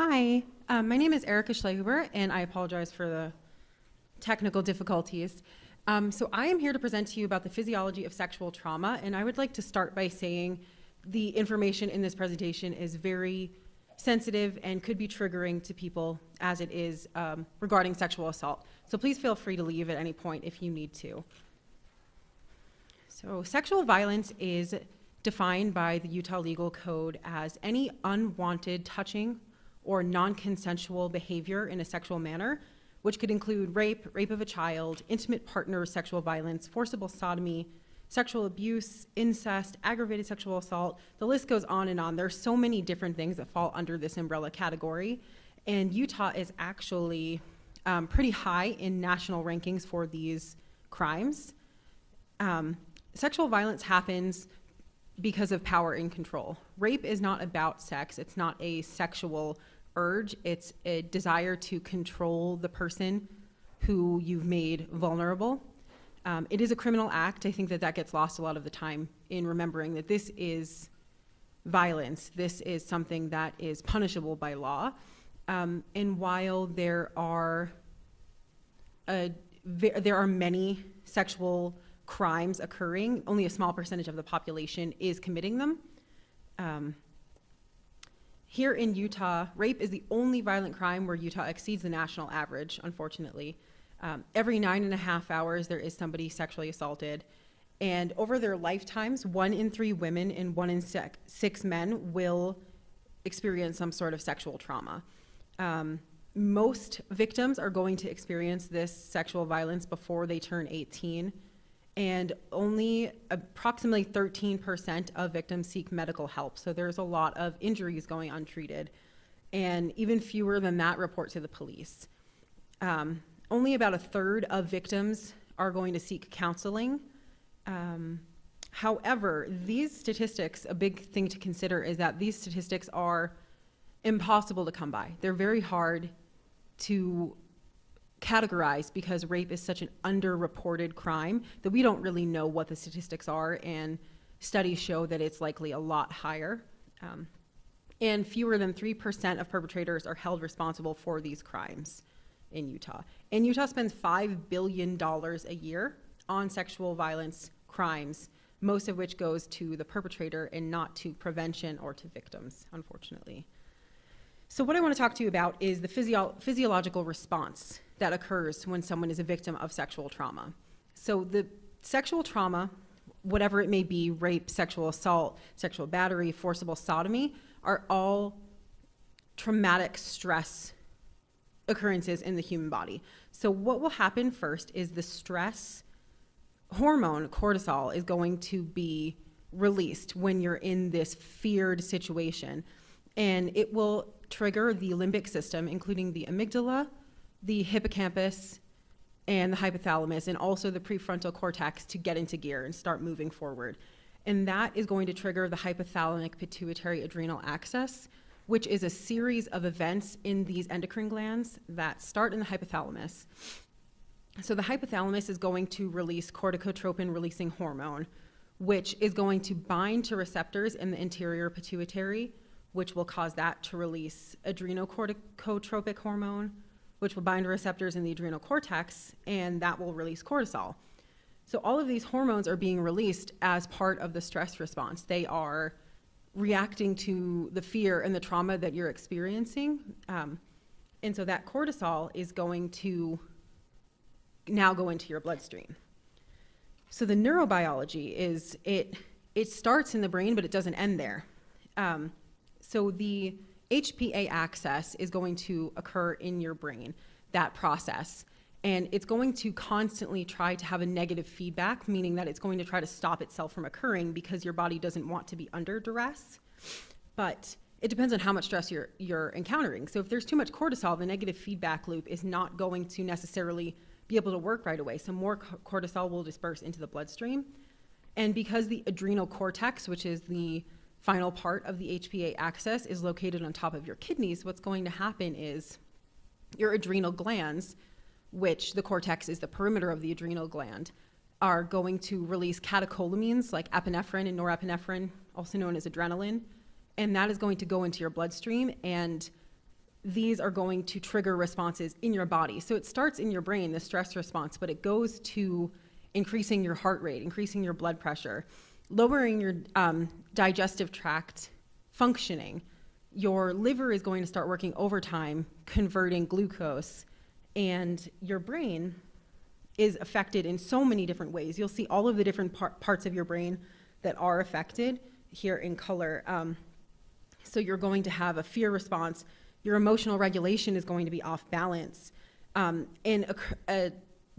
Hi, my name is Ericha Schlehuber, and I apologize for the technical difficulties. So I am here to present to you about the physiology of sexual trauma, and I would like to start by saying the information in this presentation is very sensitive and could be triggering to people as it is regarding sexual assault. So please feel free to leave at any point if you need to. So sexual violence is defined by the Utah Legal Code as any unwanted touching or non-consensual behavior in a sexual manner, which could include rape, rape of a child, intimate partner sexual violence, forcible sodomy, sexual abuse, incest, aggravated sexual assault. The list goes on and on. There's so many different things that fall under this umbrella category, and Utah is actually pretty high in national rankings for these crimes. Sexual violence happens because of power and control. Rape is not about sex. It's not a sexual urge. It's a desire to control the person who you've made vulnerable. It is a criminal act. I think that gets lost a lot of the time in remembering that this is violence. This is something that is punishable by law. And while there are many sexual crimes occurring, only a small percentage of the population is committing them. Here in Utah, rape is the only violent crime where Utah exceeds the national average, unfortunately. Every 9.5 hours, there is somebody sexually assaulted. And over their lifetimes, 1 in 3 women and 1 in 6 men will experience some sort of sexual trauma. Most victims are going to experience this sexual violence before they turn 18. And only approximately 13% of victims seek medical help. So there's a lot of injuries going untreated. And even fewer than that report to the police. Only about 1/3 of victims are going to seek counseling. However, these statistics, a big thing to consider is that these statistics are impossible to come by. They're very hard to categorized because rape is such an underreported crime that we don't really know what the statistics are, and studies show that it's likely a lot higher. And fewer than 3% of perpetrators are held responsible for these crimes in Utah. And Utah spends $5 billion a year on sexual violence crimes, most of which goes to the perpetrator and not to prevention or to victims, unfortunately. So what I want to talk to you about is the physiological response that occurs when someone is a victim of sexual trauma. So the sexual trauma, whatever it may be, rape, sexual assault, sexual battery, forcible sodomy, are all traumatic stress occurrences in the human body. So what will happen first is the stress hormone, cortisol, is going to be released when you're in this feared situation. And it will trigger the limbic system, including the amygdala, the hippocampus, and the hypothalamus, and also the prefrontal cortex to get into gear and start moving forward. And that is going to trigger the hypothalamic pituitary adrenal axis, which is a series of events in these endocrine glands that start in the hypothalamus. So the hypothalamus is going to release corticotropin-releasing hormone, which is going to bind to receptors in the interior pituitary, which will cause that to release adrenocorticotropic hormone, which will bind to receptors in the adrenal cortex, and that will release cortisol. So all of these hormones are being released as part of the stress response. They are reacting to the fear and the trauma that you're experiencing. And so that cortisol is going to now go into your bloodstream. So the neurobiology is, it starts in the brain, but it doesn't end there. So the HPA axis is going to occur in your brain, that process. And it's going to constantly try to have a negative feedback, meaning that it's going to try to stop itself from occurring because your body doesn't want to be under duress. But it depends on how much stress you're encountering. So if there's too much cortisol, the negative feedback loop is not going to necessarily be able to work right away. So more cortisol will disperse into the bloodstream. And because the adrenal cortex, which is the final part of the HPA axis, is located on top of your kidneys, what's going to happen is your adrenal glands, which the cortex is the perimeter of the adrenal gland, are going to release catecholamines like epinephrine and norepinephrine, also known as adrenaline, and that is going to go into your bloodstream and these are going to trigger responses in your body. So it starts in your brain, the stress response, but it goes to increasing your heart rate, increasing your blood pressure, lowering your digestive tract functioning. Your liver is going to start working overtime, converting glucose, and your brain is affected in so many different ways. You'll see all of the different parts of your brain that are affected here in color. So you're going to have a fear response. Your emotional regulation is going to be off balance. And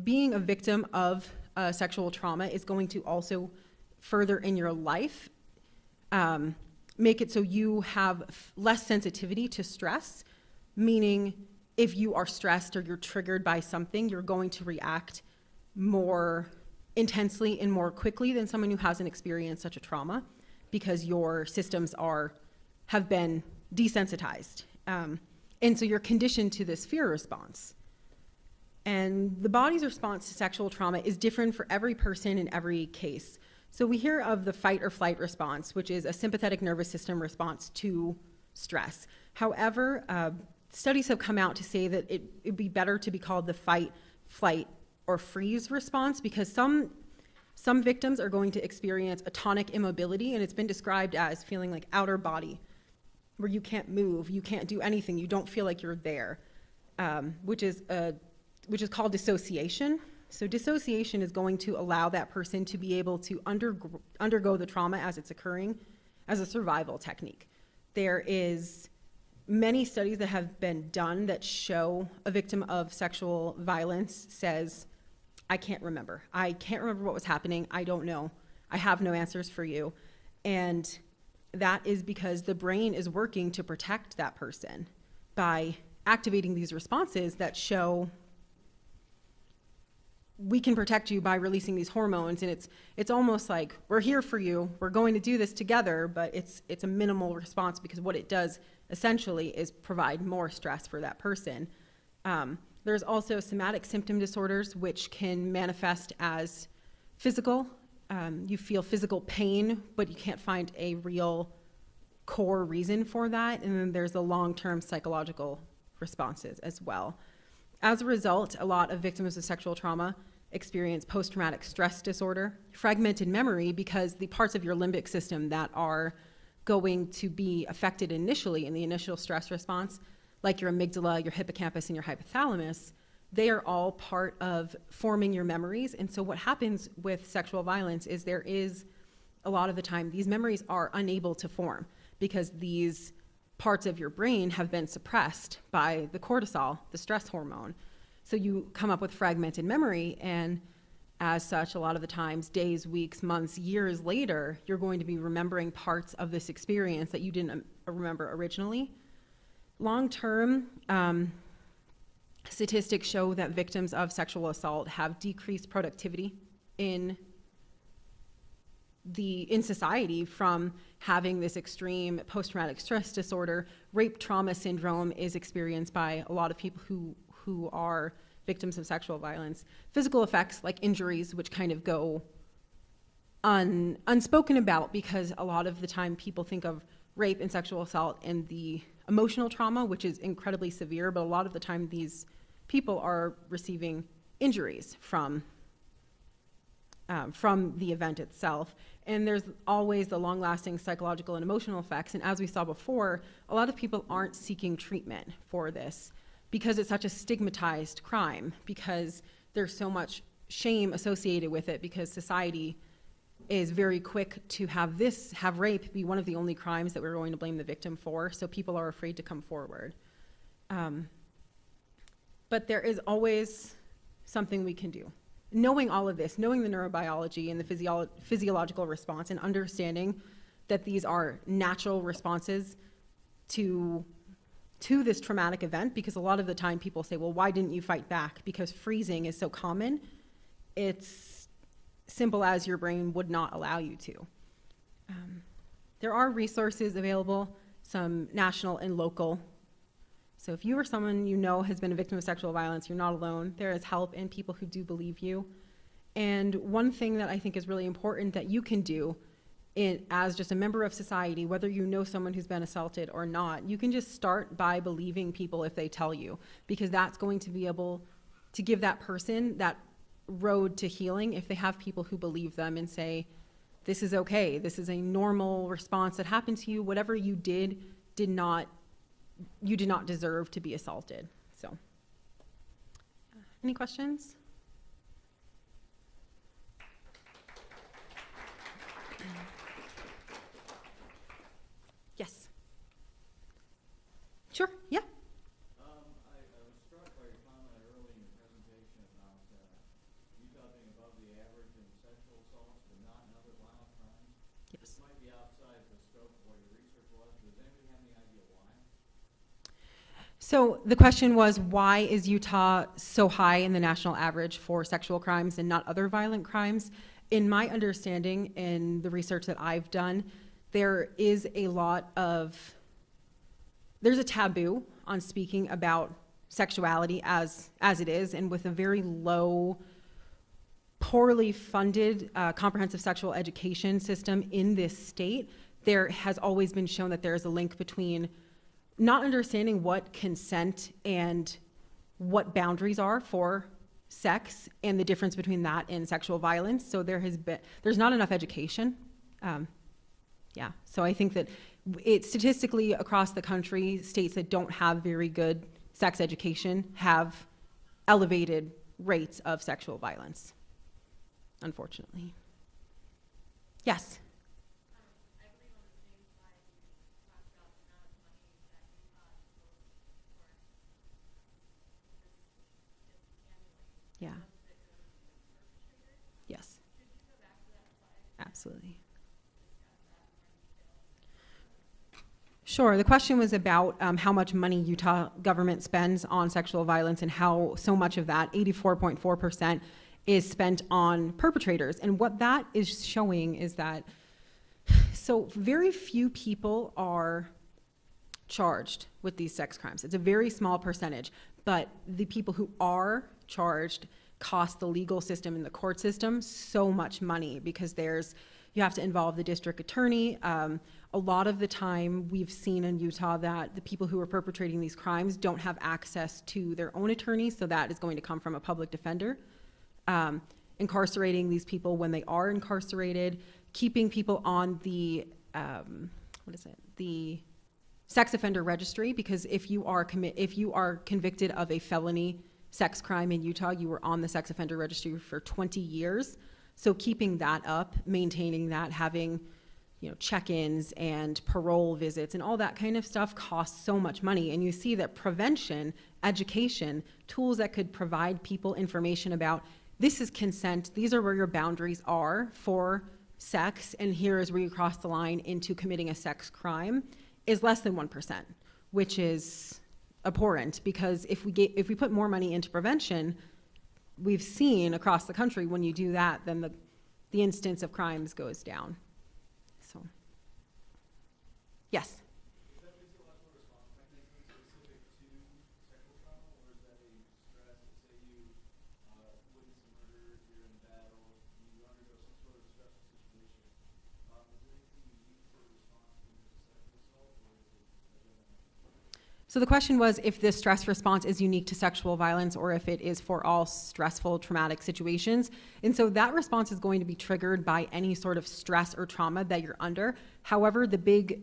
being a victim of sexual trauma is going to also further in your life make it so you have less sensitivity to stress, meaning if you are stressed or you're triggered by something, you're going to react more intensely and more quickly than someone who hasn't experienced such a trauma, because your systems have been desensitized. And so you're conditioned to this fear response. And the body's response to sexual trauma is different for every person in every case. So we hear of the fight or flight response, which is a sympathetic nervous system response to stress. However, studies have come out to say that it'd be better to be called the fight, flight, or freeze response, because some victims are going to experience a tonic immobility, and it's been described as feeling like outer body, where you can't move, you can't do anything, you don't feel like you're there, which is called dissociation. So dissociation is going to allow that person to be able to undergo the trauma as it's occurring as a survival technique. There is many studies that have been done that show a victim of sexual violence says, I can't remember. I can't remember what was happening. I don't know. I have no answers for you. And that is because the brain is working to protect that person by activating these responses that show we can protect you by releasing these hormones. And it's almost like we're here for you. We're going to do this together, but it's a minimal response, because what it does essentially is provide more stress for that person. There's also somatic symptom disorders, which can manifest as physical. You feel physical pain, but you can't find a real core reason for that. And then there's the long-term psychological responses as well. As a result, a lot of victims of sexual trauma experience post-traumatic stress disorder, fragmented memory, because the parts of your limbic system that are going to be affected initially in the initial stress response, like your amygdala, your hippocampus, and your hypothalamus, they are all part of forming your memories. And so what happens with sexual violence is there is, a lot of the time, these memories are unable to form because these parts of your brain have been suppressed by the cortisol, the stress hormone. So you come up with fragmented memory, and as such, a lot of the times, days, weeks, months, years later, you're going to be remembering parts of this experience that you didn't remember originally. Long-term, statistics show that victims of sexual assault have decreased productivity in society from having this extreme post-traumatic stress disorder. Rape trauma syndrome is experienced by a lot of people who are victims of sexual violence. Physical effects like injuries, which kind of go unspoken about, because a lot of the time people think of rape and sexual assault and the emotional trauma, which is incredibly severe, but a lot of the time these people are receiving injuries from the event itself. And there's always the long-lasting psychological and emotional effects. And as we saw before, a lot of people aren't seeking treatment for this because it's such a stigmatized crime, because there's so much shame associated with it, because society is very quick to have rape be one of the only crimes that we're going to blame the victim for. So people are afraid to come forward. But there is always something we can do. Knowing all of this, knowing the neurobiology and the physiological response, and understanding that these are natural responses to this traumatic event, because a lot of the time people say, well, why didn't you fight back? Because freezing is so common. It's simple as your brain would not allow you to. There are resources available, some national and local. So if you or someone you know has been a victim of sexual violence, you're not alone. There is help and people who do believe you. And one thing that I think is really important that you can do as just a member of society, whether you know someone who's been assaulted or not, you can just start by believing people if they tell you, because that's going to be able to give that person that road to healing if they have people who believe them and say, this is okay, this is a normal response that happened to you, whatever you did you did not deserve to be assaulted. So, any questions? Yes. Sure, yeah. I was struck by your comment early in your presentation about Utah being above the average in sexual assaults, but not in other violent crimes. Yes. This might be outside the scope of what your research was. Does anybody have any idea why? So the question was, why is Utah so high in the national average for sexual crimes and not other violent crimes? In my understanding, in the research that I've done, there's a taboo on speaking about sexuality as it is, and with a very low, poorly funded comprehensive sexual education system in this state, there has always been shown that there is a link between not understanding what consent and what boundaries are for sex and the difference between that and sexual violence. So there's not enough education. Yeah, so I think that statistically across the country, states that don't have very good sex education have elevated rates of sexual violence, unfortunately. Yes? I believe on the same slide you talked about the amount of money that Utah devotes towards this annually. Yeah. Most of it goes to the perpetrators. Yes, Could you go back to that slide? absolutely. Discuss that in more detail. Sure. The question was about how much money Utah government spends on sexual violence and how so much of that, 84.4%, is spent on perpetrators. And what that is showing is that, so very few people are charged with these sex crimes. It's a very small percentage, but the people who are charged cost the legal system and the court system so much money because you have to involve the district attorney. A lot of the time we've seen in Utah that the people who are perpetrating these crimes don't have access to their own attorney, so that is going to come from a public defender. Incarcerating these people when they are incarcerated, keeping people on the, the sex offender registry, because if you are convicted of a felony sex crime in Utah, you were on the sex offender registry for 20 years. So keeping that up, maintaining that, having check-ins and parole visits and all that kind of stuff costs so much money. And you see that prevention, education, tools that could provide people information about this is consent, these are where your boundaries are for sex, and here is where you cross the line into committing a sex crime, is less than 1%, which is abhorrent, because if we put more money into prevention, we've seen across the country when you do that, then the instance of crimes goes down. So, yes? Is that physiological response mechanism specific to sexual trauma, or is that a stress? Say you witness a murder, you're in battle, you undergo some sort of stressful situation. Is there anything unique to the response when there's a sexual assault, or is it a general mechanism? So the question was if this stress response is unique to sexual violence or if it is for all stressful, traumatic situations. And so that response is going to be triggered by any sort of stress or trauma that you're under. However, the big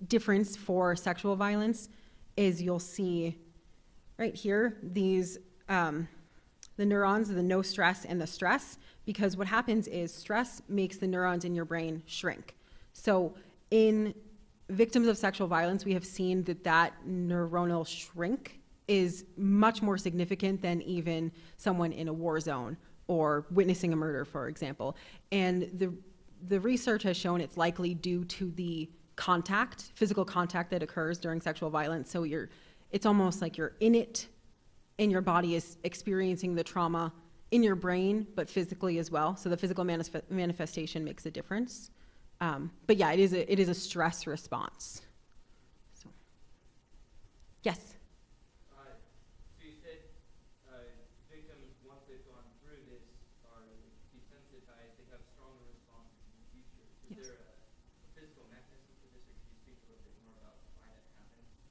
difference for sexual violence is you'll see right here, these, the neurons, the no stress and the stress, because what happens is stress makes the neurons in your brain shrink. So in victims of sexual violence, we have seen that neuronal shrink is much more significant than even someone in a war zone or witnessing a murder, for example. And the research has shown it's likely due to the contact, physical contact that occurs during sexual violence. So it's almost like you're in it, and your body is experiencing the trauma in your brain, but physically as well. So the physical manifestation makes a difference. But yeah, it is a stress response. So, yes? So you said victims, once they've gone through this, are desensitized, they have stronger responses in the future. Is there a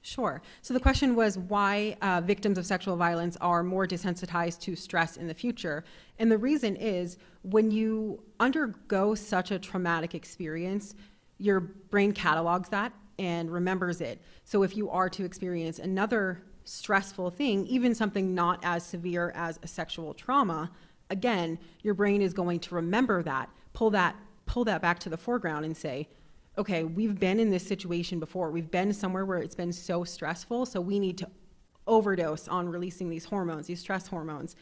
Sure. So the question was why victims of sexual violence are more desensitized to stress in the future. And the reason is when you undergo such a traumatic experience, your brain catalogs that and remembers it. So if you are to experience another stressful thing, even something not as severe as a sexual trauma, again, your brain is going to remember that, pull that back to the foreground and say, okay, we've been in this situation before. We've been somewhere where it's been so stressful, so we need to overdose on releasing these hormones, these stress hormones.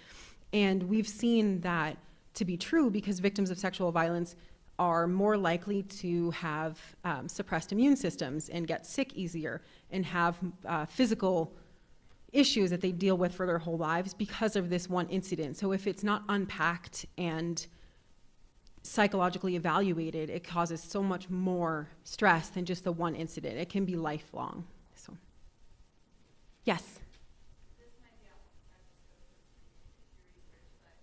And we've seen that to be true because victims of sexual violence are more likely to have suppressed immune systems and get sick easier and have physical issues that they deal with for their whole lives because of this one incident. So if it's not unpacked and psychologically evaluated, it causes so much more stress than just the one incident. It can be lifelong. So, yes. This might be out of the scope of your research, but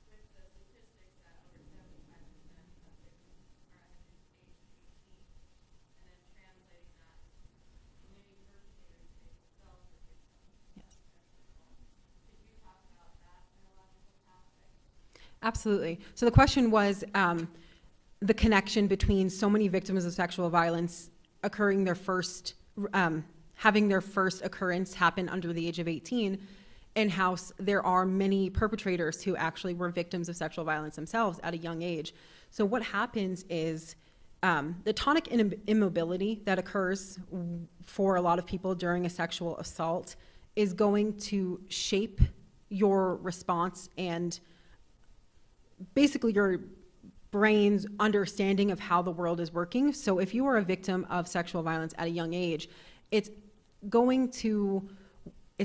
with the statistics that over 75% of victims are under age 18, and then translating that, many perpetrators themselves are victims. Yes. Could you talk about that neurological aspect? Absolutely. So the question was the connection between so many victims of sexual violence occurring their first, having their first occurrence happen under the age of 18, and how there are many perpetrators who actually were victims of sexual violence themselves at a young age. So what happens is the tonic immobility that occurs for a lot of people during a sexual assault is going to shape your response and basically your brain's understanding of how the world is working. So if you are a victim of sexual violence at a young age, it's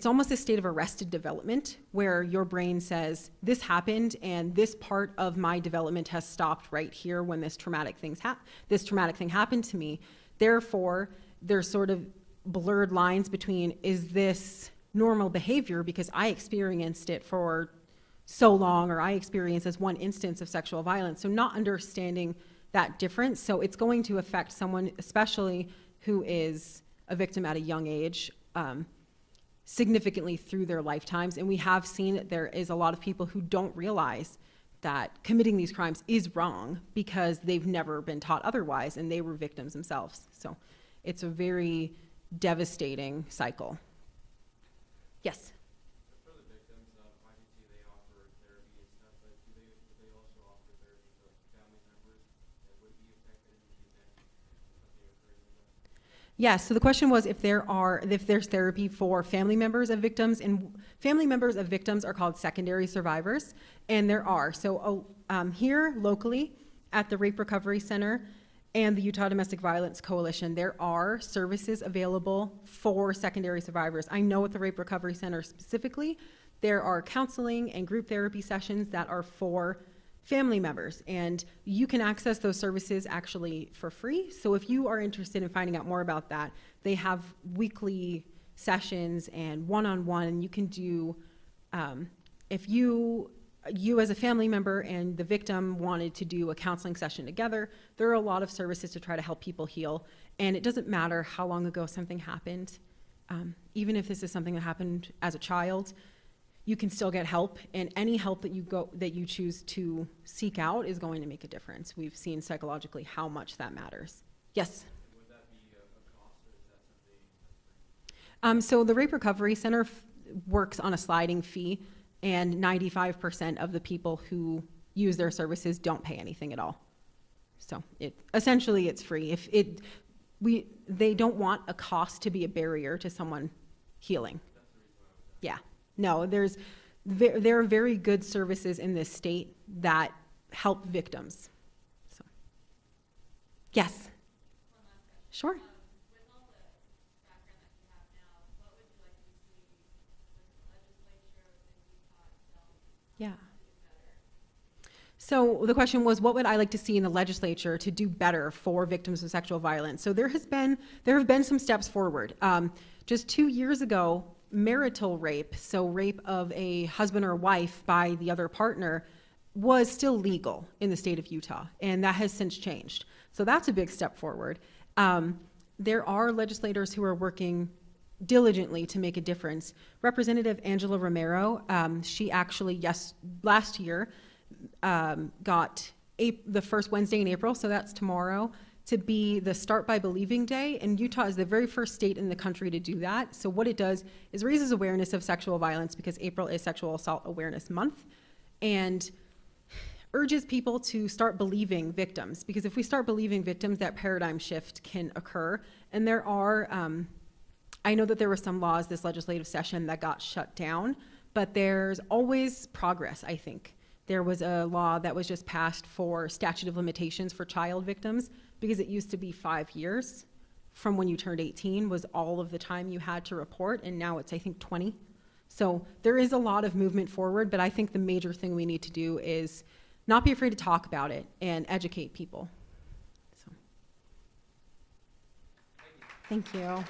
almost a state of arrested development where your brain says, this happened and this part of my development has stopped right here when this traumatic thing happened to me. Therefore, there's sort of blurred lines between, is this normal behavior because I experienced it for so long, or I experienced as one instance of sexual violence. So not understanding that difference. So it's going to affect someone, especially who is a victim at a young age, significantly through their lifetimes. And we have seen that there is a lot of people who don't realize that committing these crimes is wrong because they've never been taught otherwise and they were victims themselves. So it's a very devastating cycle. Yes? For the victims, obviously they offer therapy and stuff, but do they also offer therapy to family members that would be affected in the event something occurs in them? Yes, so the question was if there's therapy for family members of victims, and family members of victims are called secondary survivors, and there are. So here locally at the Rape Recovery Center and the Utah Domestic Violence Coalition, there are services available for secondary survivors. I know at the Rape Recovery Center specifically, there are counseling and group therapy sessions that are for family members, and you can access those services actually for free. So if you are interested in finding out more about that, they have weekly sessions and one-on-one, and you can do, if you as a family member and the victim wanted to do a counseling session together, there are a lot of services to try to help people heal. And it doesn't matter how long ago something happened. Even if this is something that happened as a child, you can still get help, and any help that you choose to seek out is going to make a difference. We've seen psychologically how much that matters. Yes? Would that be a cost, or is that something that's free? So the Rape Recovery Center works on a sliding fee, and 95% of the people who use their services don't pay anything at all. So essentially it's free. They don't want a cost to be a barrier to someone healing. That's the reason why I was asking. Yeah. No, there are very good services in this state that help victims. So, yes. One last question. Sure. With all the background that you have now, what would you like to see with the legislature, within Utah itself, Yeah. to do better? So the question was, what would I like to see in the legislature to do better for victims of sexual violence? So there have been some steps forward. Just 2 years ago, marital rape, so rape of a husband or wife by the other partner, was still legal in the state of Utah, and that has since changed. So that's a big step forward. there are legislators who are working diligently to make a difference. Representative Angela Romero, she actually, last year, got the first Wednesday in April, so that's tomorrow, to be the Start by Believing Day, and Utah is the very first state in the country to do that. So what it does is raises awareness of sexual violence, because April is Sexual Assault Awareness Month, and urges people to start believing victims, because if we start believing victims, that paradigm shift can occur. And there are, I know that there were some laws this legislative session that got shut down, but there's always progress, I think. There was a law that was just passed for statute of limitations for child victims, because it used to be 5 years from when you turned 18 was all of the time you had to report, and now it's, I think, 20. So there is a lot of movement forward, but I think the major thing we need to do is not be afraid to talk about it and educate people. So. Thank you.